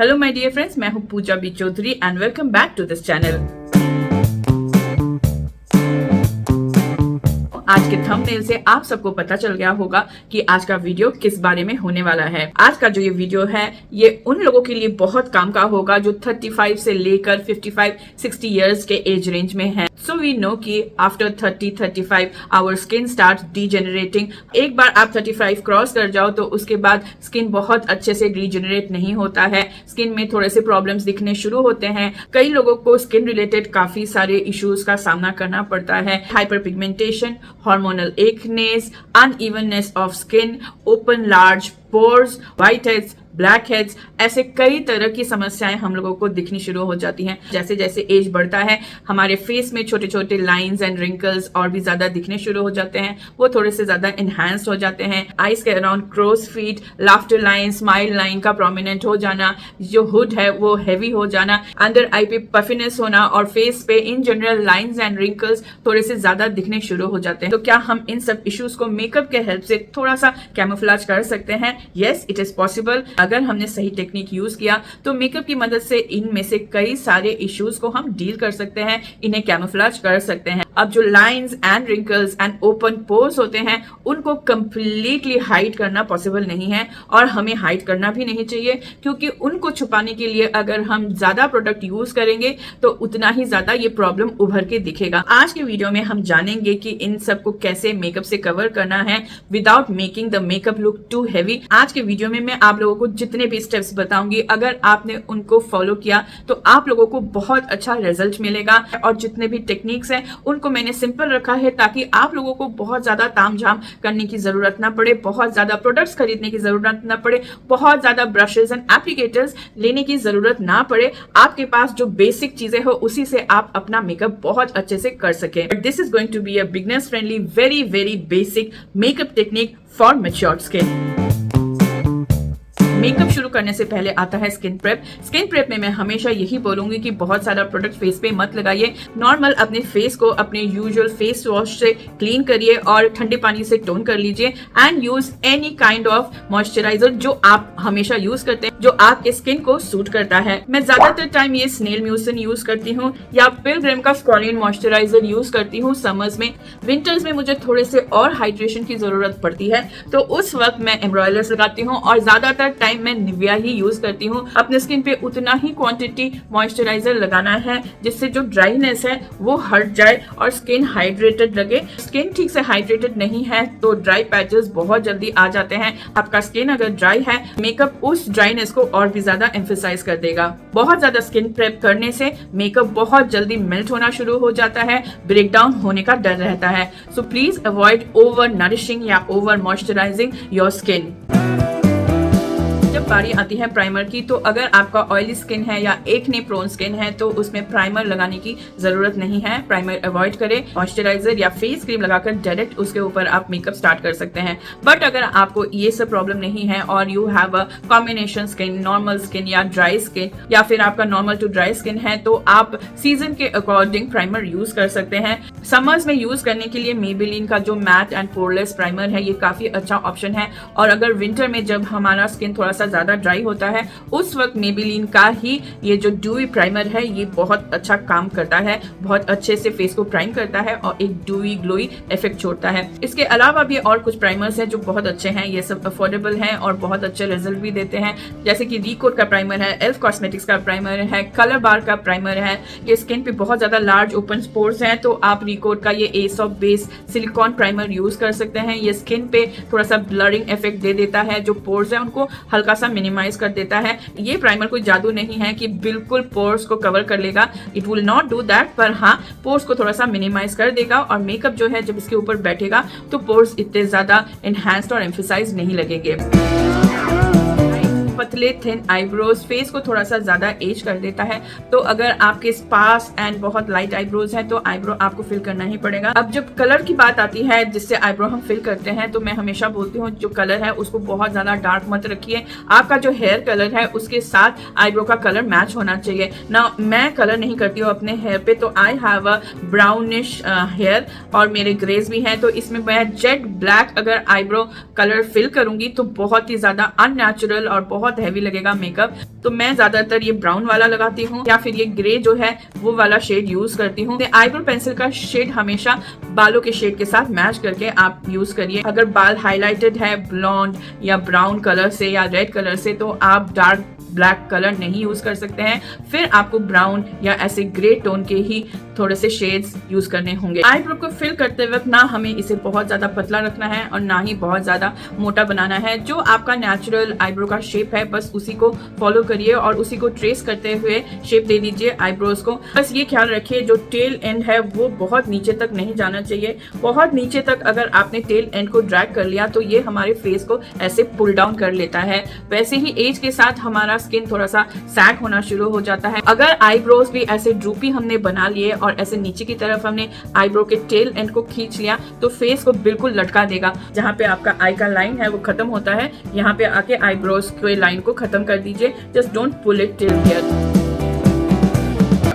Hello my dear friends, मैं हूं Pooja B Chaudhary and welcome back to this channel. आज के थंबनेल से आप सबको पता चल गया होगा कि आज का वीडियो किस बारे में होने वाला है। आज का जो ये वीडियो है ये उन लोगों के लिए बहुत काम का होगा जो 35 से लेकर 55-60 इयर्स के एज रेंज में है। सो वी नो कि आफ्टर 30-35 आवर स्किन स्टार्ट डीजेनरेटिंग। एक बार आप 35 क्रॉस कर जाओ तो उसके बाद स्किन बहुत अच्छे से डीजेनरेट नहीं होता है। स्किन में थोड़े से प्रॉब्लम्स दिखने शुरू होते हैं। कई लोगों को स्किन रिलेटेड काफी सारे इश्यूज का सामना करना पड़ता है। Hyper pigmentation, hormonal acne, unevenness of skin, open large pores, whiteheads, black heads, ऐसे कई तरह की समस्याएं हम लोगों को दिखनी शुरू हो जाती हैं। जैसे जैसे एज बढ़ता है हमारे फेस में छोटे छोटे लाइंस एंड रिंकल्स और भी ज्यादा दिखने शुरू हो जाते हैं। वो थोड़े से ज्यादा एनहांस्ड हो जाते हैं। आईज के around crow's feet, laughter line, smile line का प्रोमिनेंट हो जाना, जो हुड है वो हैवी हो जाना, अंदर आई पे पफिनेस होना और फेस पे in general lines and wrinkles थोड़े से ज्यादा दिखने शुरू हो जाते हैं। तो क्या हम इन सब इश्यूज को मेकअप के हेल्प से थोड़ा सा कैमोफ्लेज कर सकते हैं? Yes, it is possible. अगर हमने सही टेक्निक यूज किया तो मेकअप की मदद से इनमें से कई सारे इश्यूज को हम डील कर सकते हैं, इन्हें कैमोफ्लेज कर सकते हैं। अब जो lines and wrinkles and open pores होते हैं उनको कंप्लीटली हाइड करना पॉसिबल नहीं है और हमें हाइड करना भी नहीं चाहिए, क्योंकि उनको छुपाने के लिए अगर हम ज्यादा प्रोडक्ट यूज करेंगे तो उतना ही ज्यादा ये प्रॉब्लम उभर के दिखेगा। आज के वीडियो में हम जानेंगे कि इन सब को कैसे मेकअप से कवर करना है without making the makeup look too heavy. आज के वीडियो में मैं आप लोगों को जितने भी स्टेप्स बताऊंगी, अगर आपने उनको फॉलो किया तो आप लोगों को बहुत अच्छा रिजल्ट मिलेगा। और जितने भी टेक्निक्स हैं उनको मैंने सिंपल रखा है ताकि आप लोगों को बहुत ज्यादा तामझाम करने की जरूरत ना पड़े, बहुत ज्यादा प्रोडक्ट्स खरीदने की जरूरत ना पड़े, बहुत ज्यादा ब्रशेस एंड एप्लीकेटर्स लेने की जरूरत ना पड़े। आपके पास जो बेसिक चीजें हो उसी से आप अपना मेकअप बहुत अच्छे से कर सके। This is going to be a beginners friendly very very basic makeup technique for matured skin. Makeup शुरू करने से पहले आता है स्किन प्रेप। स्किन प्रेप में मैं हमेशा यही बोलूंगी कि बहुत सारा प्रोडक्ट फेस पे मत लगाइए। नॉर्मल अपने फेस को अपने यूजुअल फेस वॉश से क्लीन करिए और ठंडे पानी से टोन कर लीजिए and use any kind of moisturiser जो आप हमेशा यूज करते हैं, जो आपके स्किन को सूट करता है। मैं ज्यादातर टाइम ये स्नेल म्यूसिन यूज करती हूँ या पिलग्रिम का स्क्वालिन मॉइस्चराइजर यूज करती हूँ समर्स में। विंटर्स में मुझे थोड़े से और हाइड्रेशन की जरूरत पड़ती है तो उस वक्त मैं एम्ब्रॉयलर्स लगाती हूँ और ज्यादातर मैं निविया ही यूज करती हूँ। अपने स्किन पे उतना ही क्वांटिटी मॉइस्चराइजर लगाना है जिससे जो ड्राईनेस है वो हट जाए और स्किन हाइड्रेटेड लगे। स्किन ठीक से हाइड्रेटेड नहीं है तो ड्राई पैचेस बहुत जल्दी आ जाते हैं। आपका स्किन अगर ड्राई है, मेकअप उस ड्राईनेस को और भी ज्यादा एम्फेसाइज कर देगा। बहुत ज्यादा स्किन प्रेप करने से मेकअप बहुत जल्दी मेल्ट होना शुरू हो जाता है, ब्रेकडाउन होने का डर रहता है। So please avoid over nourishing या ओवर मॉइस्चराइजिंग योर स्किन। जब बारी आती है प्राइमर की, तो अगर आपका ऑयली स्किन है या एक्ने प्रोन स्किन है तो उसमें प्राइमर लगाने की जरूरत नहीं है। प्राइमर अवॉइड करें। मॉइस्चराइजर या फेस क्रीम लगाकर डायरेक्ट उसके ऊपर आप मेकअप स्टार्ट कर सकते हैं। बट अगर आपको ये सब प्रॉब्लम नहीं है और you have a combination skin, normal skin या ड्राई स्किन, या फिर आपका नॉर्मल टू ड्राई स्किन है, तो आप सीजन के अकॉर्डिंग प्राइमर यूज कर सकते हैं। समर्स में यूज करने के लिए मेबेलिन का जो मैट एंड पोरलेस प्राइमर है ये काफी अच्छा ऑप्शन है। और अगर विंटर में जब हमारा स्किन थोड़ा ज्यादा ड्राई होता है उस वक्त मेबेलिन का ही ये जो ड्यूई प्राइमर है ये बहुत अच्छा काम करता है, बहुत अच्छे से फेस को प्राइम करता है और एक ड्यूई ग्लोई इफेक्ट छोड़ता है। इसके अलावा भी और कुछ प्राइमर्स हैं जो बहुत अच्छे हैं। ये सब अफोर्डेबल हैं और बहुत अच्छे रिजल्ट भी देते हैं, जैसे कि रिकोड का प्राइमर है, एल्फ कॉस्मेटिक्स का प्राइमर है, कलर बार का प्राइमर है। ये स्किन पे बहुत ज्यादा लार्ज ओपन पोर्स हैं तो आप रिकोड का ये S of base silicon primer use कर सकते हैं। ये स्किन पे थोड़ा सा ब्लरिंग इफेक्ट दे देता है, जो पोर्स है उनको हल्का सा मिनिमाइज कर देता है। ये प्राइमर कोई जादू नहीं है कि बिल्कुल पोर्स को कवर कर लेगा, it will not do that, पर हाँ पोर्स को थोड़ा सा मिनिमाइज कर देगा और मेकअप जो है जब इसके ऊपर बैठेगा तो पोर्स इतने ज्यादा एनहांस्ड और एम्फेसाइज नहीं लगेंगे। पतले थिन आईब्रोज फेस को थोड़ा सा ज्यादा एज कर देता है, तो अगर आपके स्पार्स एंड बहुत लाइट आईब्रोज है तो आईब्रो आपको फिल करना ही पड़ेगा। अब जब कलर की बात आती है जिससे आईब्रो हम फिल करते हैं, तो मैं हमेशा बोलती हूँ जो कलर है उसको बहुत ज्यादा डार्क मत रखिए। आपका जो हेयर कलर है उसके साथ आईब्रो का कलर मैच होना चाहिए ना। मैं कलर नहीं करती हूँ अपने हेयर पे, तो I have a brownish hair और मेरे ग्रेज भी हैं, तो इसमें मैं जेट ब्लैक अगर आईब्रो कलर फिल करूंगी तो बहुत ही ज्यादा अननेचुरल और बहुत हैवी लगेगा मेकअप, तो मैं ज्यादातर ये ब्राउन वाला लगाती हूँ या फिर ये ग्रे जो है वो वाला शेड यूज करती हूँ। आईब्रो पेंसिल का शेड हमेशा बालों के शेड के साथ मैच करके आप यूज करिए। अगर बाल हाईलाइटेड है ब्लॉन्ड या ब्राउन कलर से या रेड कलर से, तो आप डार्क ब्लैक कलर नहीं यूज कर सकते हैं, फिर आपको ब्राउन या ऐसे ग्रे टोन के ही थोड़े से शेड्स यूज करने होंगे। आईब्रो को फिल करते वक्त ना हमें इसे बहुत ज्यादा पतला रखना है और ना ही बहुत ज्यादा मोटा बनाना है। जो आपका नेचुरल आईब्रो का शेप है बस उसी को फॉलो करिए और उसी को ट्रेस करते हुए शेप दे दीजिए आईब्रोज को। बस ये ख्याल रखिए जो टेल एंड है वो बहुत नीचे तक नहीं जाना चाहिए। बहुत नीचे तक अगर आपने टेल एंड को ड्रैग कर लिया तो ये हमारे फेस को ऐसे पुल डाउन कर लेता है। वैसे ही एज के साथ हमारा स्किन थोड़ा सा सैग होना शुरू हो जाता है। अगर आईब्रोज भी ऐसे ड्रूपी हमने बना लिए और ऐसे नीचे की तरफ हमने आईब्रो के टेल एंड को खींच लिया तो फेस को बिल्कुल लटका देगा। जहाँ पे आपका आई का लाइन है वो खत्म होता है, यहाँ पे आके आईब्रोज के लाइन को खत्म कर दीजिए। Just don't pull it till here.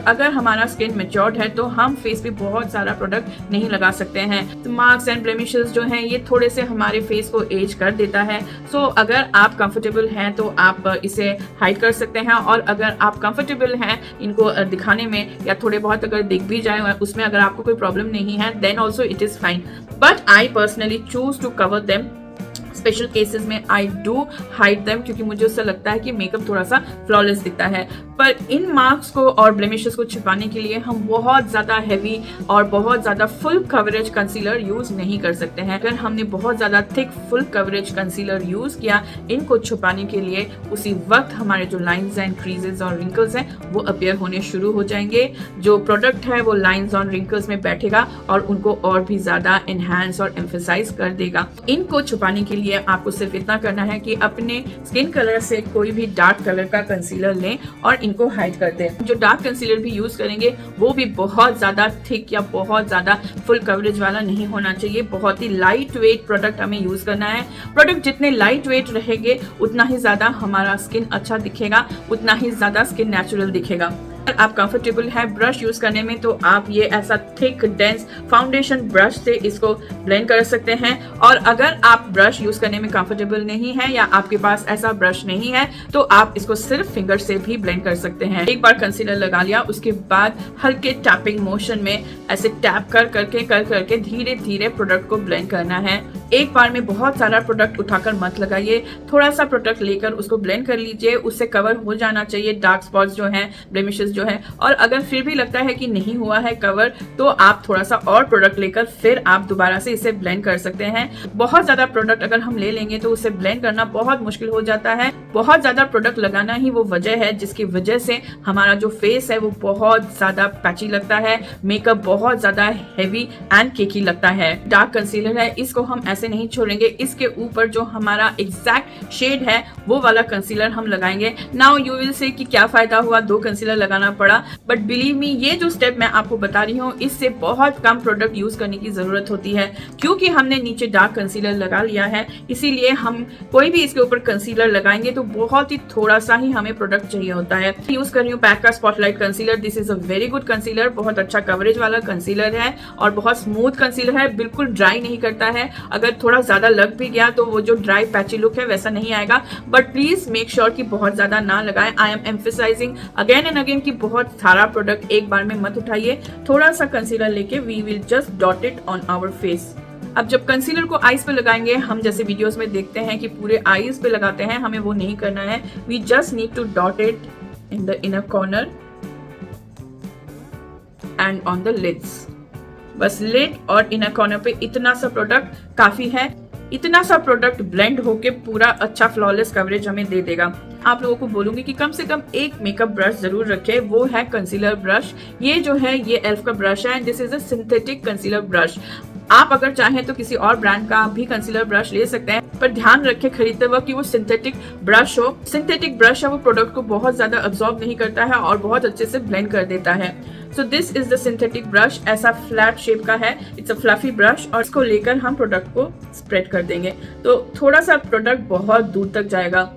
अगर हमारा स्किन मैच्योर्ड है तो हम फेस पे बहुत सारा प्रोडक्ट नहीं लगा सकते हैं। तो मार्क्स एंड ब्लेमिशेस जो हैं ये थोड़े से हमारे फेस को एज कर देता है। सो अगर आप कंफर्टेबल हैं तो आप इसे हाइड कर सकते हैं, और अगर आप कंफर्टेबल हैं इनको दिखाने में या थोड़े बहुत अगर दिख भी जाए उसमें अगर आपको कोई प्रॉब्लम नहीं है then also it is fine. But I personally choose to cover them. Special cases में आई डू हाइड देम क्योंकि मुझे उससे लगता है कि मेकअप थोड़ा सा फ्लॉलेस दिखता है। पर इन मार्क्स को और ब्लेमिशेस को छिपाने के लिए हम बहुत ज्यादा हैवी और बहुत ज्यादा फुल कवरेज कंसीलर यूज नहीं कर सकते हैं। अगर हमने बहुत ज्यादा thick full coverage concealer use किया इनको छुपाने के लिए, उसी वक्त हमारे जो लाइंस एंड क्रीजेस और रिंकल्स हैं वो अपीयर होने शुरू हो जाएंगे। जो प्रोडक्ट है वो लाइंस और रिंकल्स में बैठेगा और उनको और भी ज्यादा एनहांस और एम्फेसाइज कर देगा। इनको छुपाने के लिए आपको सिर्फ इतना करना है कि अपने स्किन कलर से कोई भी डार्क कलर का कंसीलर लें और इनको हाइड कर दें। जो डार्क कंसीलर भी यूज करेंगे वो भी बहुत ज्यादा थिक या बहुत ज्यादा फुल कवरेज वाला नहीं होना चाहिए। बहुत ही लाइट वेट प्रोडक्ट हमें यूज करना है। प्रोडक्ट जितने लाइट वेट रहेंगे उतना ही ज्यादा हमारा स्किन अच्छा दिखेगा, उतना ही ज्यादा स्किन नेचुरल दिखेगा। अगर आप कंफर्टेबल है ब्रश यूज करने में तो आप ये ऐसा थिक डेंस फाउंडेशन ब्रश से इसको ब्लेंड कर सकते हैं। और अगर आप ब्रश यूज करने में कंफर्टेबल नहीं है या आपके पास ऐसा ब्रश नहीं है तो आप इसको सिर्फ फिंगर से भी ब्लेंड कर सकते हैं। एक बार कंसीलर लगा लिया उसके बाद हल्के टैपिंग मोशन में ऐसे टैप कर करके धीरे धीरे प्रोडक्ट को ब्लेंड करना है। एक बार में बहुत सारा प्रोडक्ट उठाकर मत लगाइए, थोड़ा सा प्रोडक्ट लेकर उसको ब्लेंड कर लीजिए। उससे कवर हो जाना चाहिए डार्क स्पॉट्स जो हैं, ब्लेमिशेस जो है। और अगर फिर भी लगता है कि नहीं हुआ है कवर तो आप थोड़ा सा और प्रोडक्ट लेकर फिर आप दोबारा से इसे ब्लेंड कर सकते हैं। बहुत ज्यादा प्रोडक्ट अगर हम ले लेंगे तो उसे ब्लेंड करना बहुत मुश्किल हो जाता है। बहुत ज्यादा प्रोडक्ट लगाना ही वो वजह है जिसकी वजह से हमारा जो फेस है वो बहुत ज्यादा पैची लगता है, मेकअप बहुत ज्यादा हैवी एंड केकी लगता है। डार्क कंसीलर है इसको हम ऐसे नहीं छोड़ेंगे, इसके ऊपर जो हमारा एग्जैक्ट शेड है वो वाला कंसीलर हम लगाएंगे। नाउ यू विल से कि क्या फायदा हुआ 2 कंसीलर लगाना पड़ा, बट बिलीव मी ये जो स्टेप मैं आपको बता रही हूँ इससे बहुत कम प्रोडक्ट यूज करने की जरूरत होती है। क्योंकि हमने नीचे डार्क कंसीलर लगा लिया है इसीलिए हम कोई भी इसके ऊपर कंसीलर लगाएंगे तो बहुत ही थोड़ा सा ही हमें प्रोडक्ट चाहिए होता है। यूज कर रही हूँ पैक का spotlight concealer. This is a very good concealer, बहुत अच्छा कवरेज वाला कंसीलर है और बहुत स्मूथ कंसीलर है, बिल्कुल ड्राई नहीं करता है। अगर थोड़ा ज्यादा लग भी गया तो वो जो ड्राई पैची लुक है वैसा नहीं आएगा, बट प्लीज मेक श्योर कि बहुत ज्यादा ना लगाएं। I am emphasizing again and again कि बहुत सारा प्रोडक्ट एक बार में मत उठाइए। थोड़ा सा कंसीलर लेके we will just dot it on our face. अब जब कंसीलर को आईज पे लगाएंगे, हम जैसे वीडियोस में देखते हैं कि पूरे आईज पे लगाते हैं, हमें वो नहीं करना है। We just need to dot it in the inner corner and on the lids. बस लिड और इनर कॉर्नर पे इतना सा प्रोडक्ट काफी है। इतना सा प्रोडक्ट ब्लेंड होके पूरा अच्छा फ्लॉलेस कवरेज हमें दे देगा। आप लोगों को बोलूंगी कि कम से कम एक मेकअप ब्रश जरूर रखें, वो है कंसीलर ब्रश। ये जो है ये एल्फ का ब्रश है, this is a synthetic concealer brush. आप अगर चाहें तो किसी और ब्रांड का भी कंसीलर ब्रश ले सकते हैं, पर ध्यान रखें खरीदते वक्त कि वो सिंथेटिक ब्रश हो। सिंथेटिक ब्रश है वो प्रोडक्ट को बहुत ज्यादा अब्सॉर्ब नहीं करता है और बहुत अच्छे से ब्लेंड कर देता है। So this is the synthetic brush, ऐसा फ्लैट शेप का है, इट्स अ फ्लफी ब्रश और इसको लेकर हम प्रोडक्ट को स्प्रेड कर देंगे तो थोड़ा सा प्रोडक्ट बहुत दूर तक जाएगा।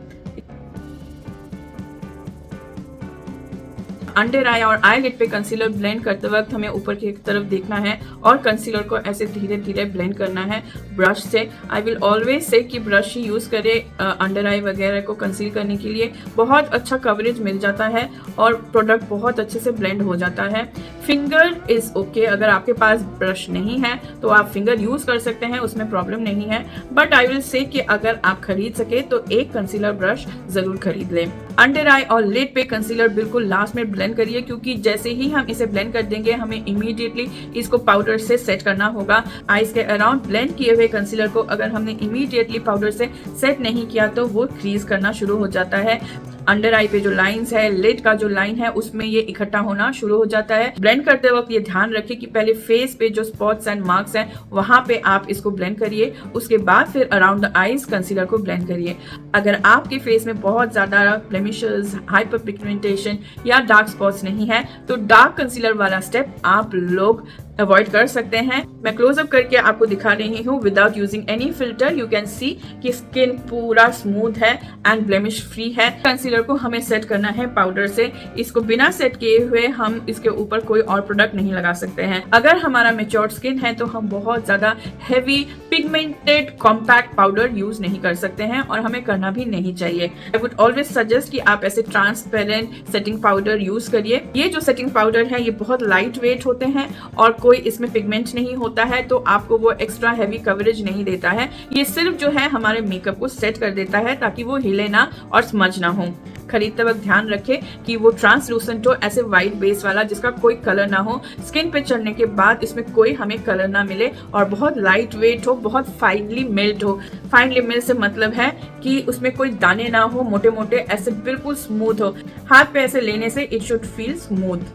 अंडर आई और आई लिड पे कंसीलर ब्लेंड करते वक्त हमें ऊपर की तरफ देखना है और कंसीलर को ऐसे धीरे धीरे ब्लेंड करना है ब्रश से। आई विल ऑलवेज से कि ब्रश ही यूज करे अंडर आई वगैरह को कंसील करने के लिए, बहुत अच्छा कवरेज मिल जाता है और प्रोडक्ट बहुत अच्छे से ब्लेंड हो जाता है। फिंगर इज ओके, अगर आपके पास ब्रश नहीं है तो आप फिंगर यूज कर सकते हैं, उसमें प्रॉब्लम नहीं है। बट आई विल से कि अगर आप खरीद सके तो एक कंसीलर ब्रश जरूर खरीद लें। अंडर आई और लिड पे कंसीलर बिल्कुल लास्ट में ब्लेंड करिए, क्योंकि जैसे ही हम इसे ब्लेंड कर देंगे हमें इमीडिएटली इसको पाउडर से सेट करना होगा। आईज के अराउंड ब्लेंड किए हुए कंसीलर को अगर हमने इमीडिएटली पाउडर से सेट नहीं किया तो वो क्रीज करना शुरू हो जाता है। अंडर आई पे जो लाइंस है, लिड का जो लाइन है, उसमें ये इकट्ठा होना शुरू हो जाता है। ब्लेंड करते वक्त ये ध्यान रखें कि पहले फेस पे जो स्पॉट्स एंड मार्क्स हैं वहां पे आप इसको ब्लेंड करिए, उसके बाद फिर अराउंड द आईज कंसीलर को ब्लेंड करिए। अगर आपके फेस में बहुत ज्यादा ब्लेमिशेस, हाइपर पिगमेंटेशन या डार्क स्पॉट्स नहीं है तो डार्क कंसीलर वाला स्टेप आप लोग अवॉइड कर सकते हैं। मैं क्लोजअप करके आपको दिखा रही हूँ without using any filter. You can see कि स्किन पूरा स्मूथ है एंड ब्लेमिश फ्री है। कंसीलर को हमें सेट करना है पाउडर से, इसको बिना सेट किए हुए हम इसके ऊपर कोई और प्रोडक्ट नहीं लगा सकते हैं। अगर हमारा मैच्योर्ड स्किन है तो हम बहुत ज्यादा heavy pigmented compact powder use नहीं कर सकते हैं और हमें करना भी नहीं चाहिए। आई वुड ऑलवेज सजेस्ट कि आप ऐसे ट्रांसपेरेंट सेटिंग पाउडर यूज करिए। ये जो सेटिंग पाउडर है ये बहुत लाइट वेट होते हैं और कोई इसमें पिगमेंट नहीं होता है, तो आपको वो एक्स्ट्रा हैवी कवरेज नहीं देता है। ये सिर्फ जो है हमारे मेकअप को सेट कर देता है ताकि वो हिले ना और स्मज ना हो। खरीदते वक्त ध्यान रखें कि वो ट्रांसलूसेंट हो, ऐसे व्हाइट बेस वाला जिसका कोई कलर ना हो। स्किन पे चढ़ने के बाद इसमें कोई हमें कलर ना मिले और बहुत लाइट वेट हो, बहुत फाइनली मेल्ट हो। फाइनली मेल्ट से मतलब है कि उसमें कोई दाने ना हो, मोटे मोटे, ऐसे बिल्कुल स्मूथ हो। हाथ पे ऐसे लेने से इट शुड फील स्मूथ।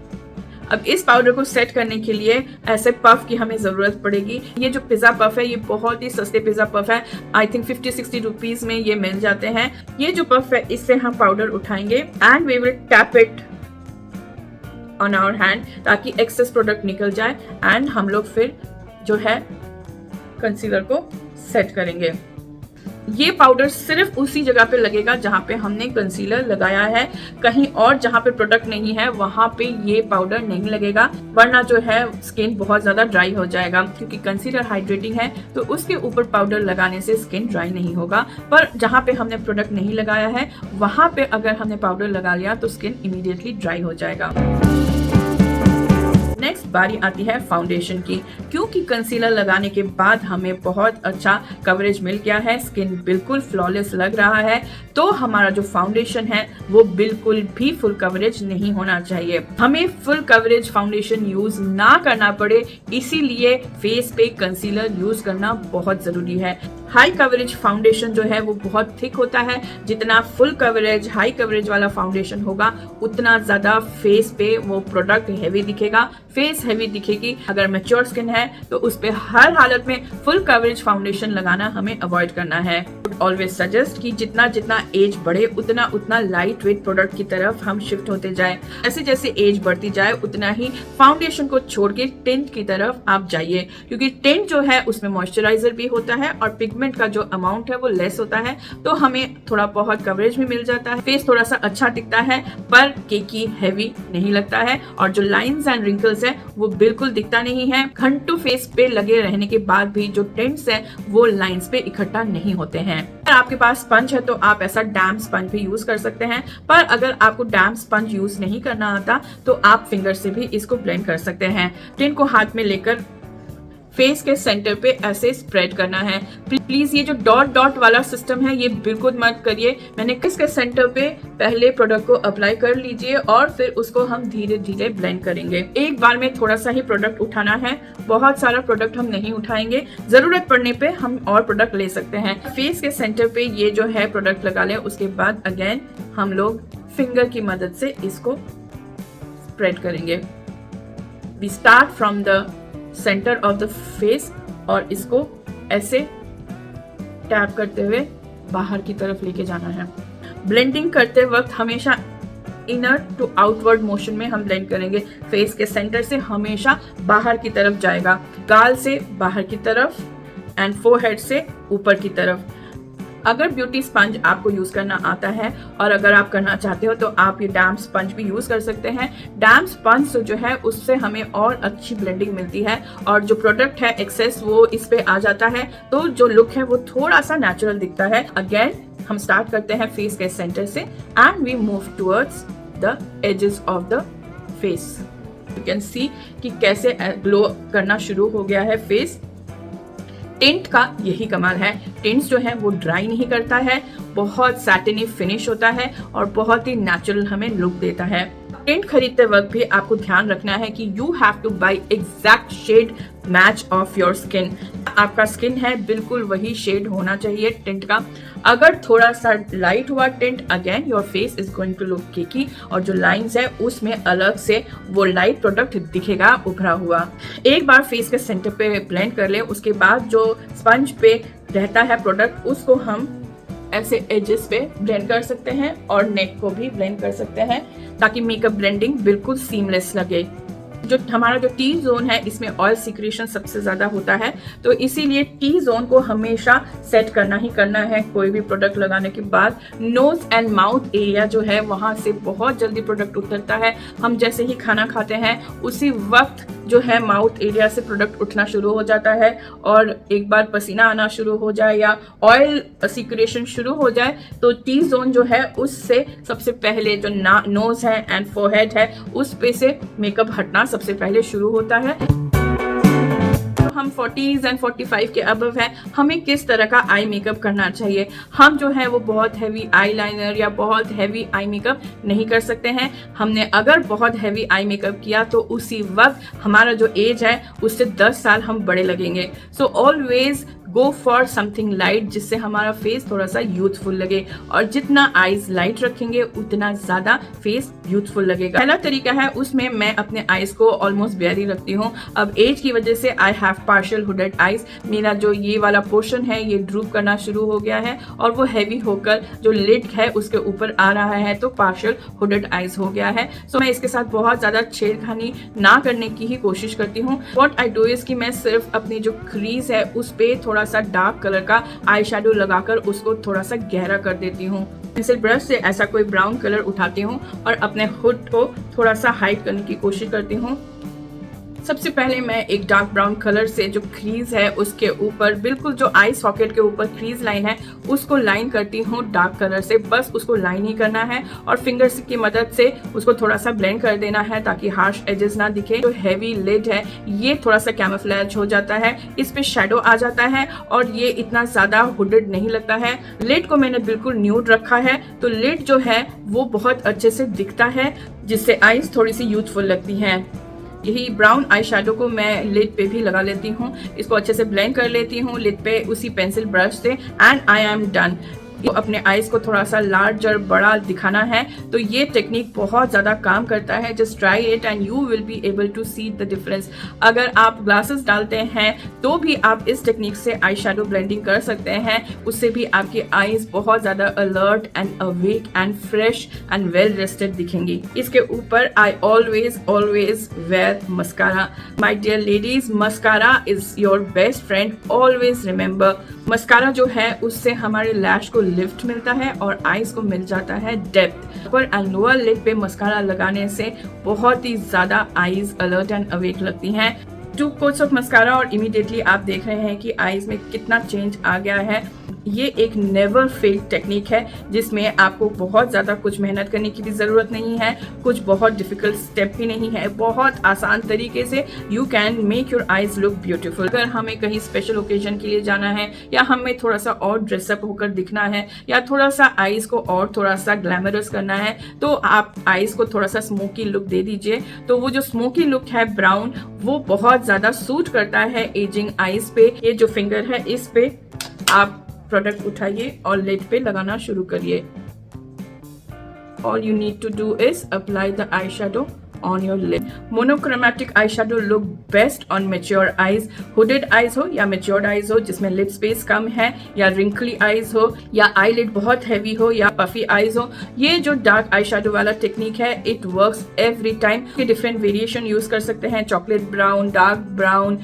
अब इस पाउडर को सेट करने के लिए ऐसे पफ की हमें जरूरत पड़ेगी। ये जो पिज्जा पफ है ये बहुत ही सस्ते पिज्जा पफ है, आई थिंक 50-60 रुपीज में ये मिल जाते हैं। ये जो पफ है इससे हम पाउडर उठाएंगे and we will tap it on our hand ताकि एक्सेस प्रोडक्ट निकल जाए एंड हम लोग फिर जो है कंसीलर को सेट करेंगे। ये पाउडर सिर्फ उसी जगह पे लगेगा जहां पे हमने कंसीलर लगाया है, कहीं और जहां पे प्रोडक्ट नहीं है वहां पे ये पाउडर नहीं लगेगा, वरना जो है स्किन बहुत ज्यादा ड्राई हो जाएगा। क्योंकि कंसीलर हाइड्रेटिंग है तो उसके ऊपर पाउडर लगाने से स्किन ड्राई नहीं होगा, पर जहां पे हमने प्रोडक्ट नहीं लगाया है वहां पे अगर हमने पाउडर लगा लिया तो स्किन इमीडिएटली ड्राई हो जाएगा। नेक्स्ट बारी आती है फाउंडेशन की। क्योंकि कंसीलर लगाने के बाद हमें बहुत अच्छा कवरेज मिल गया है, स्किन बिल्कुल फ्लॉलेस लग रहा है, तो हमारा जो फाउंडेशन है वो बिल्कुल भी फुल कवरेज नहीं होना चाहिए। हमें फुल कवरेज फाउंडेशन यूज ना करना पड़े, इसीलिए फेस पे कंसीलर यूज करना बहुत जरूरी है। हाई कवरेज फाउंडेशन जो है वो बहुत थिक होता है, जितना फुल कवरेज हाई कवरेज वाला फाउंडेशन होगा उतना ज्यादा फेस पे वो प्रोडक्ट हैवी दिखेगा, फेस हैवी दिखेगी। अगर मैच्योर स्किन है तो उस पे हर हालत में फुल कवरेज फाउंडेशन लगाना हमें अवॉइड करना है। ऑलवेज सजेस्ट कि जितना जितना एज बढ़े उतना उतना लाइट वेट प्रोडक्ट की तरफ हम शिफ्ट होते जाए। जैसे जैसे एज बढ़ती जाए उतना ही फाउंडेशन को छोड़ के टिंट की तरफ आप जाइए, क्योंकि टिंट जो है उसमें मॉइस्चराइजर भी होता है और पिगमेंट का जो अमाउंट है वो लेस होता है, तो हमें थोड़ा बहुत कवरेज भी मिल जाता है, फेस थोड़ा सा अच्छा दिखता है पर केकी हैवी नहीं लगता है और जो लाइंस एंड रिंकल्स है वो बिल्कुल दिखता नहीं है। घंटों फेस पे लगे रहने के बाद भी जो टिंट्स है वो लाइंस पे इकट्ठा नहीं होते हैं। अगर आपके पास स्पंज है तो आप ऐसा डैम्प स्पंज भी यूज कर सकते हैं, पर अगर आपको डैम्प स्पंज यूज नहीं करना आता तो आप फिंगर से भी इसको ब्लेंड कर सकते हैं। टिंट को हाथ में लेकर फेस के सेंटर पे ऐसे स्प्रेड करना है। प्लीज ये जो डॉट डॉट वाला सिस्टम है ये बिल्कुल मत करिए। मैंने किसके सेंटर पे पहले प्रोडक्ट को अप्लाई कर लीजिए और फिर उसको हम धीरे धीरे ब्लेंड करेंगे। एक बार में थोड़ा सा ही प्रोडक्ट उठाना है, बहुत सारा प्रोडक्ट हम नहीं उठाएंगे, जरूरत पड़ने पे हम और प्रोडक्ट ले सकते हैं। फेस के सेंटर पे ये जो है प्रोडक्ट लगा ले, उसके बाद अगेन हम लोग फिंगर की मदद से इसको स्प्रेड करेंगे। We start from the centre of the face और इसको ऐसे टैप करते हुए बाहर की तरफ लेके जाना है। ब्लेंडिंग करते वक्त हमेशा इनर टू आउटवर्ड मोशन में हम ब्लेंड करेंगे। फेस के सेंटर से हमेशा बाहर की तरफ जाएगा, गाल से बाहर की तरफ एंड फोरहेड से ऊपर की तरफ। अगर ब्यूटी स्पंज आपको यूज करना आता है और अगर आप करना चाहते हो तो आप ये डैम्प स्पंज भी यूज कर सकते हैं। डैम्प स्पंज जो है उससे हमें और अच्छी ब्लेंडिंग मिलती है और जो प्रोडक्ट है एक्सेस वो इस पे आ जाता है, तो जो लुक है वो थोड़ा सा नेचुरल दिखता है। अगेन हम स्टार्ट करते हैं फेस के सेंटर से and we move towards the edges of the face. You can see कि कैसे ग्लो करना शुरू हो गया है फेस। टिंट का यही कमाल है, टिंट्स जो है वो ड्राई नहीं करता है, बहुत सैटिनी फिनिश होता है और बहुत ही नेचुरल हमें लुक देता है। टिंट खरीदते वक्त भी आपको ध्यान रखना है कि you have to buy exact shade match of your skin. आपका स्किन है बिल्कुल वही शेड होना चाहिए टिंट का। अगर थोड़ा सा लाइट हुआ tint, again your face is going to look cakey और जो लाइंस है उसमें अलग से वो लाइट प्रोडक्ट दिखेगा उभरा हुआ। एक बार फेस के सेंटर पे ब्लेंड कर ले, उसके बाद जो स्पंज पे रहता है प्रोडक्ट उसको हम ऐसे एजेस पे ब्लेंड कर सकते हैं और नेक को भी ब्लेंड कर सकते हैं ताकि मेकअप ब्लेंडिंग बिल्कुल सीमलेस लगे। जो हमारा जो टी जोन है इसमें ऑयल सिक्रेशन सबसे ज्यादा होता है, तो इसीलिए टी जोन को हमेशा सेट करना ही करना है कोई भी प्रोडक्ट लगाने के बाद। नोज एंड माउथ एरिया जो है वहां से बहुत जल्दी प्रोडक्ट उतरता है। हम जैसे ही खाना खाते हैं उसी वक्त जो है माउथ एरिया से प्रोडक्ट उठना शुरू हो जाता है और एक बार पसीना आना शुरू हो जाए या ऑयल सिक्रेशन शुरू हो जाए तो टी जोन जो है उससे सबसे पहले जो नोज है एंड फोरहेड है उस पे से मेकअप हटना सबसे पहले शुरू होता है। हम 40s एंड 45 के अबव है, हमें किस तरह का आई मेकअप करना चाहिए। हम जो है वो बहुत हैवी आई लाइनर या बहुत हैवी आई मेकअप नहीं कर सकते हैं। हमने अगर बहुत हैवी आई मेकअप किया तो उसी वक्त हमारा जो एज है उससे 10 साल हम बड़े लगेंगे। So always go for something light जिससे हमारा फेस थोड़ा सा यूथफुल लगे और जितना आईज लाइट रखेंगे उतना ज्यादा फेस यूथफुल लगेगा। पहला तरीका है उसमें मैं अपने आईज को ऑलमोस्ट ब्लेरी रखती हूँ। अब एज की वजह से I have partial hooded eyes, मेरा जो ये वाला पोर्शन है ये ड्रूप करना शुरू हो गया है और वो हैवी होकर जो लिड है उसके ऊपर आ रहा है तो पार्शियल हुडेड आईज हो गया है। सो मैं इसके साथ बहुत ज्यादा छेड़खानी ना करने की ही कोशिश करती हूँ। व्हाट आई डू इज कि मैं सिर्फ अपनी जो क्रीज है उस पे थोड़ा सा डार्क कलर का आई शेडो लगाकर उसको थोड़ा सा गहरा कर देती हूँ। पेंसिल ब्रश से ऐसा कोई ब्राउन कलर उठाती हूँ और अपने हुड को थोड़ा सा हाइड करने की कोशिश करती हूँ। सबसे पहले मैं एक डार्क ब्राउन कलर से जो क्रीज है उसके ऊपर बिल्कुल जो आई सॉकेट के ऊपर क्रीज लाइन है उसको लाइन करती हूँ डार्क कलर से। बस उसको लाइन ही करना है और फिंगर्स की मदद से उसको थोड़ा सा ब्लेंड कर देना है ताकि हार्श एजेस ना दिखे। जो हैवी लिड है ये थोड़ा सा कैमोफ्लेज हो जाता है, इस पे शेडो आ जाता है और ये इतना ज्यादा हुडेड नहीं लगता है। लिड को मैंने बिल्कुल न्यूड रखा है तो लिड जो है वो बहुत अच्छे से दिखता है जिससे आईज थोड़ी सी यूथफुल लगती हैं। यही ब्राउन आई शेडो को मैं लिड पे भी लगा लेती हूँ, इसको अच्छे से ब्लेंड कर लेती हूँ लिड पे उसी पेंसिल ब्रश से एंड आई एम डन। तो अपने आईज को थोड़ा सा लार्ज और बड़ा दिखाना है तो ये टेक्निक बहुत ज्यादा काम करता है। Just try it and you will be able to see the difference. अगर आप ग्लासेस डालते हैं तो भी आप इस टेक्निक से आई शेडो ब्लेंडिंग कर सकते हैं, उससे भी आपकी आईज बहुत ज्यादा alert and awake and fresh and well rested दिखेंगी। इसके ऊपर I always wear mascara. My dear ladies, mascara is your best friend. Always remember, mascara जो है उससे हमारे लैश को लिफ्ट मिलता है और आईज को मिल जाता है depth. Upper and lower lid पे मस्कारा लगाने से बहुत ही ज्यादा आईज अलर्ट एंड अवेक लगती हैं। 2 कोट्स ऑफ मस्कारा और इमीडिएटली आप देख रहे हैं कि आईज में कितना चेंज आ गया है। ये एक नेवर फेल टेक्निक है जिसमें आपको बहुत ज़्यादा कुछ मेहनत करने की भी ज़रूरत नहीं है, कुछ बहुत डिफिकल्ट स्टेप भी नहीं है। बहुत आसान तरीके से you can make your eyes look beautiful. अगर हमें कहीं स्पेशल ओकेजन के लिए जाना है या हमें थोड़ा सा और ड्रेसअप होकर दिखना है या थोड़ा सा आईज को और थोड़ा सा ग्लैमरस करना है तो आप आईज को थोड़ा सा स्मोकी लुक दे दीजिए। तो वो जो स्मोकी लुक है ब्राउन वो बहुत ज़्यादा सूट करता है एजिंग आईज पे। ये जो फिंगर है इस पे आप प्रोडक्ट उठाइए और लिड पे लगाना शुरू करिए। All you need to do is apply the eye shadow on your lid. Monochromatic eyeshadow look best on mature eyes. Hooded eyes हो या matured eyes हो जिसमें lip space कम है, या wrinkly eyes हो, या eyelid बहुत heavy हो, या puffy eyes हो, ये जो dark eyeshadow वाला टेक्निक है it works every time. ये different variation यूज कर सकते हैं, chocolate brown, dark brown,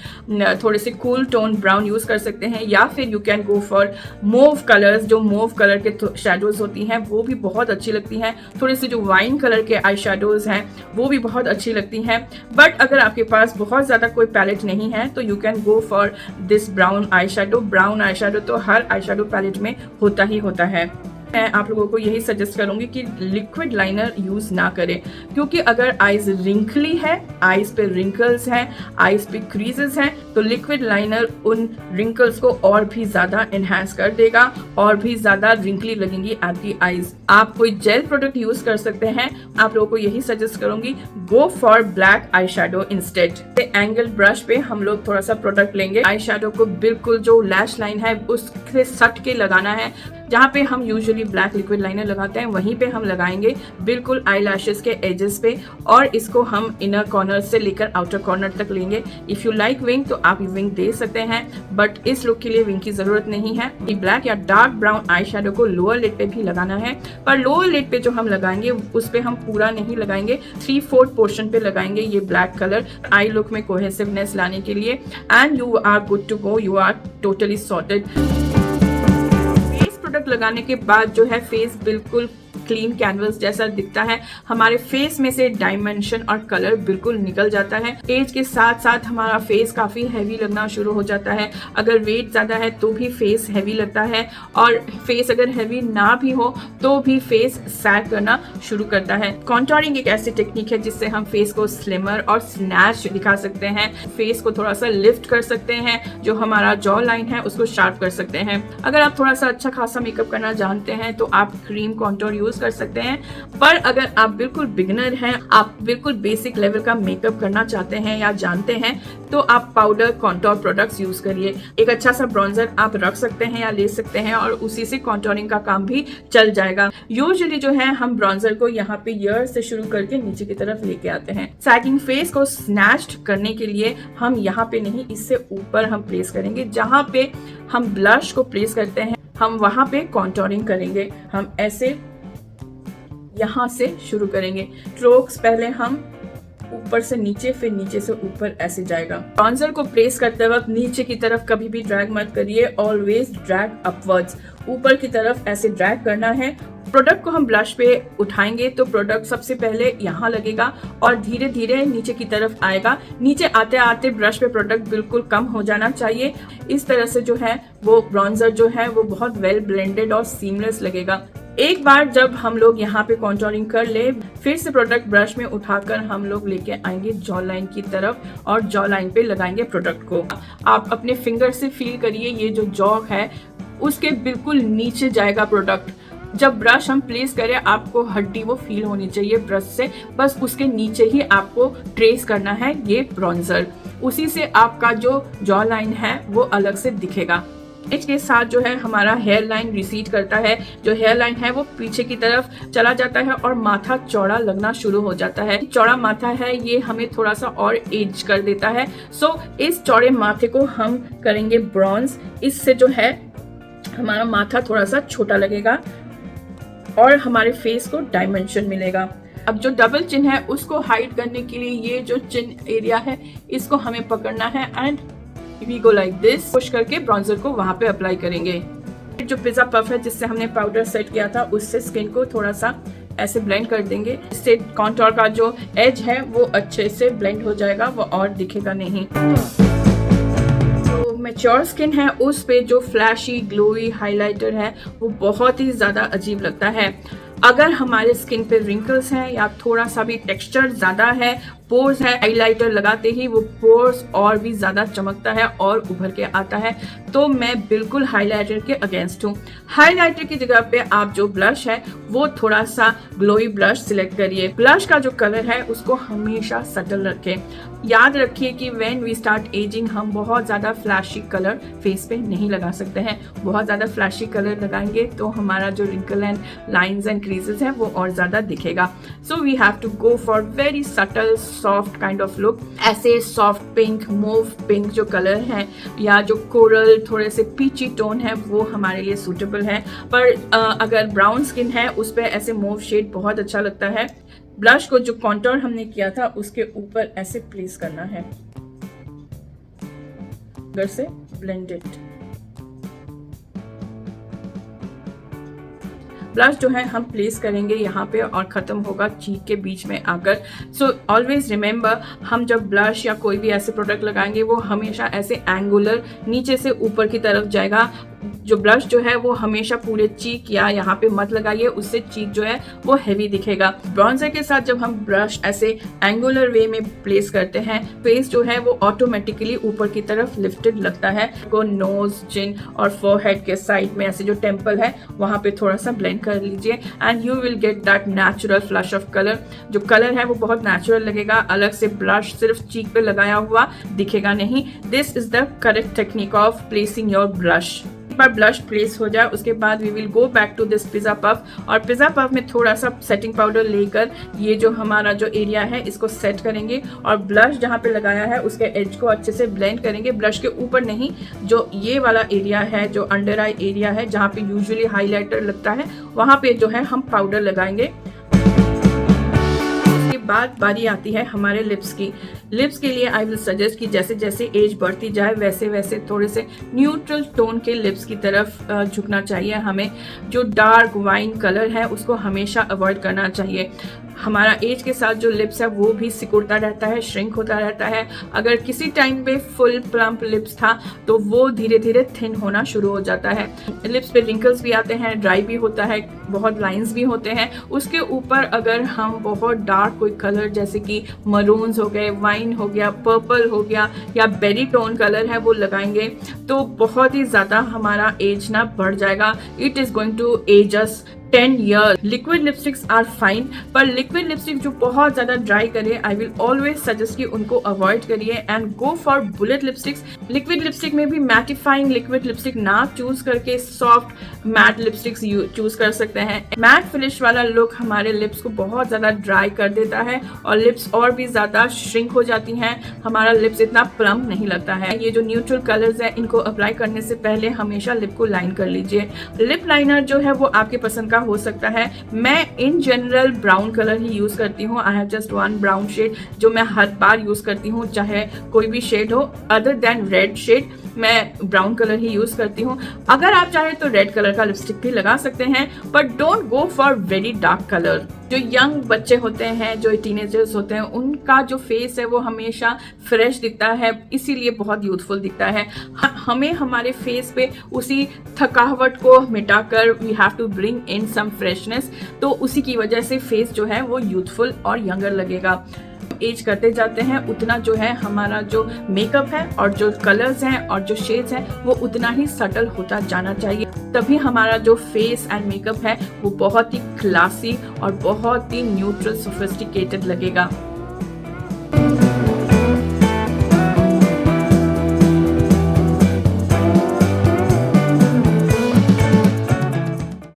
थोड़े से cool tone brown यूज कर सकते हैं, या फिर you can go for mauve colors. जो mauve color के shadows होती हैं वो भी बहुत अच्छी लगती हैं. थोड़े से जो वाइन कलर के आई शेडोज हैं वो भी बहुत अच्छी लगती हैं. बट अगर आपके पास बहुत ज़्यादा कोई पैलेट नहीं है तो you can go for this brown eye shadow. Brown eye shadow तो हर आई शेडो पैलेट में होता ही होता है. मैं आप लोगों को यही सजेस्ट करूंगी कि लिक्विड लाइनर यूज ना करें, क्योंकि अगर आईज रिंकली है, आईज पे रिंकल्स हैं, आईज पे क्रीजेस हैं, तो लिक्विड लाइनर उन रिंकल्स को और भी ज्यादा एनहांस कर देगा और भी ज्यादा रिंकली लगेंगी आपकी आईज. आप कोई जेल प्रोडक्ट यूज कर सकते हैं. आप लोगों को यही सजेस्ट करूंगी, go for black eye shadow instead. Angle brush पे हम लोग थोड़ा सा प्रोडक्ट लेंगे. आई शेडो को बिल्कुल जो लैश लाइन है उससे सट के लगाना है. जहाँ पे हम यूजुअली ब्लैक लिक्विड लाइनर लगाते हैं वहीं पे हम लगाएंगे बिल्कुल आई लैशेस के एजेस पे, और इसको हम इनर कॉर्नर से लेकर आउटर कॉर्नर तक लेंगे. इफ यू लाइक विंग तो आप विंग दे सकते हैं, बट इस लुक के लिए विंग की जरूरत नहीं है. ब्लैक या डार्क ब्राउन आई शेडो को लोअर लिड पे भी लगाना है, पर लोअर लिड पे जो हम लगाएंगे उस पे हम पूरा नहीं लगाएंगे, 3/4 पोर्शन पे लगाएंगे ये ब्लैक कलर आई लुक में कोहेसिवनेस लाने के लिए. And you are good to go, you are totally sorted. Product लगाने के बाद जो है फेस बिल्कुल क्लीन कैनवस जैसा दिखता है. हमारे फेस में से डायमेंशन और कलर बिल्कुल निकल जाता है. एज के साथ साथ हमारा फेस काफी हैवी लगना शुरू हो जाता है. अगर वेट ज्यादा है तो भी फेस हैवी लगता है, और फेस अगर हैवी ना भी हो तो भी फेस सैग करना शुरू करता है. कॉन्टोरिंग एक ऐसी टेक्निक है जिससे हम फेस को स्लिमर और स्नैच दिखा सकते हैं. फेस को थोड़ा सा लिफ्ट कर सकते हैं, जो हमारा जॉ लाइन है उसको शार्प कर सकते हैं. अगर आप थोड़ा सा अच्छा खासा मेकअप करना जानते हैं तो आप क्रीम कॉन्टोर यूज कर सकते हैं, पर अगर आप बिल्कुल बिगिनर हैं, आप बिल्कुल बेसिक लेवल का मेकअप करना चाहते हैं या जानते हैं, तो आप पाउडर कॉन्टोर प्रोडक्ट्स यूज करिए. एक अच्छा सा ब्रॉन्जर आप रख सकते हैं या ले सकते हैं, और उसी से कॉन्टोरिंग का काम भी चल जाएगा. यूजुअली जो है हम ब्रॉन्जर को यहाँ पे ईयर से शुरू करके नीचे की तरफ लेके आते हैं. सैगिंग फेस को स्नैच्ड करने के लिए हम यहाँ पे नहीं, इससे ऊपर हम प्लेस करेंगे. जहाँ पे हम ब्लश को प्लेस करते हैं हम वहां पे कॉन्टोरिंग करेंगे. हम ऐसे यहाँ से शुरू करेंगे. स्ट्रोक्स पहले हम ऊपर से नीचे, फिर नीचे से ऊपर ऐसे जाएगा. ब्रॉन्जर को प्लेस करते वक्त नीचे की तरफ कभी भी ड्रैग मत करिए, ऑलवेज ड्रैग अपवर्ड्स. ऊपर की तरफ ऐसे ड्रैग करना है. प्रोडक्ट को हम ब्लश पे उठाएंगे तो प्रोडक्ट सबसे पहले यहाँ लगेगा और धीरे धीरे नीचे की तरफ आएगा. नीचे आते आते ब्रश पे प्रोडक्ट बिल्कुल कम हो जाना चाहिए. इस तरह से जो है वो ब्रॉन्जर जो है वो बहुत वेल ब्लेंडेड और सीमलेस लगेगा. एक बार जब हम लोग यहाँ पे कॉन्टोरिंग कर ले, फिर से प्रोडक्ट ब्रश में उठाकर हम लोग लेके आएंगे जॉ लाइन की तरफ, और जॉ लाइन पे लगाएंगे प्रोडक्ट को. आप अपने फिंगर से फील करिए, ये जो जॉ है उसके बिल्कुल नीचे जाएगा प्रोडक्ट. जब ब्रश हम प्लेस करें आपको हड्डी वो फील होनी चाहिए ब्रश से, बस उसके नीचे ही आपको ट्रेस करना है ये ब्रॉन्जर. उसी से आपका जो जॉ लाइन है वो अलग से दिखेगा. इसके साथ जो है हमारा हेयर लाइन रिसीड करता है. जो हेयर लाइन है वो पीछे की तरफ चला जाता है और माथा चौड़ा लगना शुरू हो जाता है. चौड़ा माथा है ये हमें थोड़ा सा और एज कर देता है. सो इस चौड़े माथे को हम करेंगे ब्रॉन्ज. इससे जो है हमारा माथा थोड़ा सा छोटा लगेगा और हमारे फेस को डायमेंशन मिलेगा. अब जो डबल चिन है उसको हाइड करने के लिए ये जो चिन एरिया है इसको हमें पकड़ना है, and we go like this. Push करके ब्रॉन्जर को वहां पे अप्लाई करेंगे. जो पिज्जा पफ है जिससे हमने पाउडर सेट किया था उससे स्किन को थोड़ा सा ऐसे ब्लेंड कर देंगे. इससे कॉन्टोर का जो एज है वो अच्छे से ब्लेंड हो जाएगा, वो और दिखेगा नहीं. जो मैच्योर स्किन है उस पे जो फ्लैशी ग्लोई हाइलाइटर है वो बहुत ही ज्यादा अजीब लगता है. अगर हमारे स्किन पे रिंकल्स हैं या थोड़ा सा भी टेक्सचर ज्यादा है पोर्स है, हाइलाइटर लगाते ही वो पोर्स और भी ज्यादा चमकता है और उभर के आता है। तो मैं बिल्कुल हाइलाइटर के अगेंस्ट हूँ। हाइलाइटर की जगह पे आप जो ब्लश है वो थोड़ा सा ग्लोई ब्लश सिलेक्ट करिए। ब्लश का जो कलर है उसको हमेशा सटल रखें। याद रखिए कि व्हेन वी स्टार्ट एजिंग हम बहुत ज़्यादा फ्लैशी कलर फेस पे नहीं लगा सकते हैं। बहुत ज़्यादा फ्लैशी कलर लगाएंगे तो हमारा जो wrinkle and lines and creases है वो और ज़्यादा दिखेगा। So we have to go for very subtle soft kind of look. ऐसे सॉफ्ट पिंक, मूव पिंक जो कलर है या जो कोरल थोड़े से पीची टोन है वो हमारे लिए सूटेबल है। पर अगर ब्राउन स्किन है उस पर ऐसे मूव शेड बहुत अच्छा लगता है। ब्लश को जो कॉन्टोर हमने किया था उसके ऊपर ऐसे प्लेस करना है, फिंगर से ब्लेंड इट। ब्लश जो है हम प्लेस करेंगे यहाँ पे और ख़त्म होगा चीक के बीच में आकर। सो ऑलवेज रिमेंबर, हम जब ब्लश या कोई भी ऐसे प्रोडक्ट लगाएंगे वो हमेशा ऐसे एंगुलर नीचे से ऊपर की तरफ जाएगा। जो ब्लश जो है वो हमेशा पूरे चीक या यहाँ पे मत लगाइए, उससे चीक जो है वो हेवी दिखेगा। ब्रॉन्जर के साथ जब हम ब्रश ऐसे एंगुलर वे में प्लेस करते हैं, फेस जो है वो ऑटोमेटिकली ऊपर की तरफ लिफ्टेड लगता है। को नोज, चिन और फोरहेड के साइड में ऐसे जो टेम्पल है वहां पे थोड़ा सा ब्लेंड कर लीजिए and you will get that natural flush of colour. जो कलर है वो बहुत नेचुरल लगेगा, अलग से ब्लश सिर्फ चीक पे लगाया हुआ दिखेगा नहीं। This is the correct technique of placing your blush. बार ब्लश प्लेस हो जाए उसके बाद we will go back to this pizza puff और पिज़्ज़ा पफ में थोड़ा सा सेटिंग पाउडर लेकर ये जो हमारा जो एरिया है इसको सेट करेंगे और ब्लश जहाँ पे लगाया है उसके एज को अच्छे से ब्लेंड करेंगे। ब्लश के ऊपर नहीं, जो ये वाला एरिया है, जो अंडर आई एरिया है जहाँ पे यूजुअली हाईलाइटर लगता है वहाँ पे जो है हम पाउडर लगाएंगे। बाद बारी आती है हमारे लिप्स की। लिप्स के लिए आई विल सजेस्ट कि जैसे जैसे एज बढ़ती जाए वैसे वैसे थोड़े से न्यूट्रल टोन के लिप्स की तरफ झुकना चाहिए हमें। जो डार्क वाइन कलर है उसको हमेशा अवॉइड करना चाहिए। हमारा एज के साथ जो लिप्स है वो भी सिकुड़ता रहता है, श्रिंक होता रहता है। अगर किसी टाइम पे फुल प्लम्प लिप्स था तो वो धीरे धीरे थिन होना शुरू हो जाता है। लिप्स पे रिंकल्स भी आते हैं, ड्राई भी होता है, बहुत लाइंस भी होते हैं। उसके ऊपर अगर हम बहुत डार्क कोई कलर जैसे कि मरून्स हो गए, वाइन हो गया, पर्पल हो गया या बेरी टोन कलर है वो लगाएंगे तो बहुत ही ज़्यादा हमारा एज ना बढ़ जाएगा। It is going to age us 10 years। Liquid lipsticks are fine, पर लिक्विड लिपस्टिक जो बहुत ज्यादा ड्राई करे आई विल ऑलवेज सजेस्ट कि उनको अवॉइड करिए and go for bullet lipsticks. Liquid lipstick में भी मैटिफाइंग लिक्विड लिपस्टिक ना चूज करके सॉफ्ट मैट लिपस्टिक्स चूज कर सकते हैं। मैट फिनिश वाला लुक हमारे लिप्स को बहुत ज्यादा ड्राई कर देता है और लिप्स और भी ज्यादा श्रिंक हो जाती हैं। हमारा लिप्स इतना प्लम्प नहीं लगता है। ये जो न्यूट्रल कलर्स है इनको अप्लाई करने से पहले हमेशा लिप को लाइन कर लीजिए। लिप लाइनर जो है वो आपके पसंद का हो सकता है। मैं इन जनरल ब्राउन कलर ही यूज करती हूँ। I have just one brown shade जो मैं हर बार यूज करती हूँ, चाहे कोई भी शेड हो अदर देन रेड शेड, मैं ब्राउन कलर ही यूज करती हूँ। अगर आप चाहे तो रेड कलर का लिपस्टिक भी लगा सकते हैं, but don't go for very dark colour. जो यंग बच्चे होते हैं, जो टीनेजर्स होते हैं, उनका जो फेस है वो हमेशा फ्रेश दिखता है, इसीलिए बहुत यूथफुल दिखता है। हमें हमारे फेस पे उसी थकावट को मिटाकर we have to bring in some freshness, तो उसी की वजह से फेस जो है वो यूथफुल और यंगर लगेगा। एज करते जाते हैं उतना जो है हमारा जो मेकअप है और जो कलर्स हैं और जो शेड्स हैं वो उतना ही सटल होता जाना चाहिए, तभी हमारा जो फेस एंड मेकअप है वो बहुत ही क्लासी और बहुत ही न्यूट्रल सोफिस्टिकेटेड लगेगा।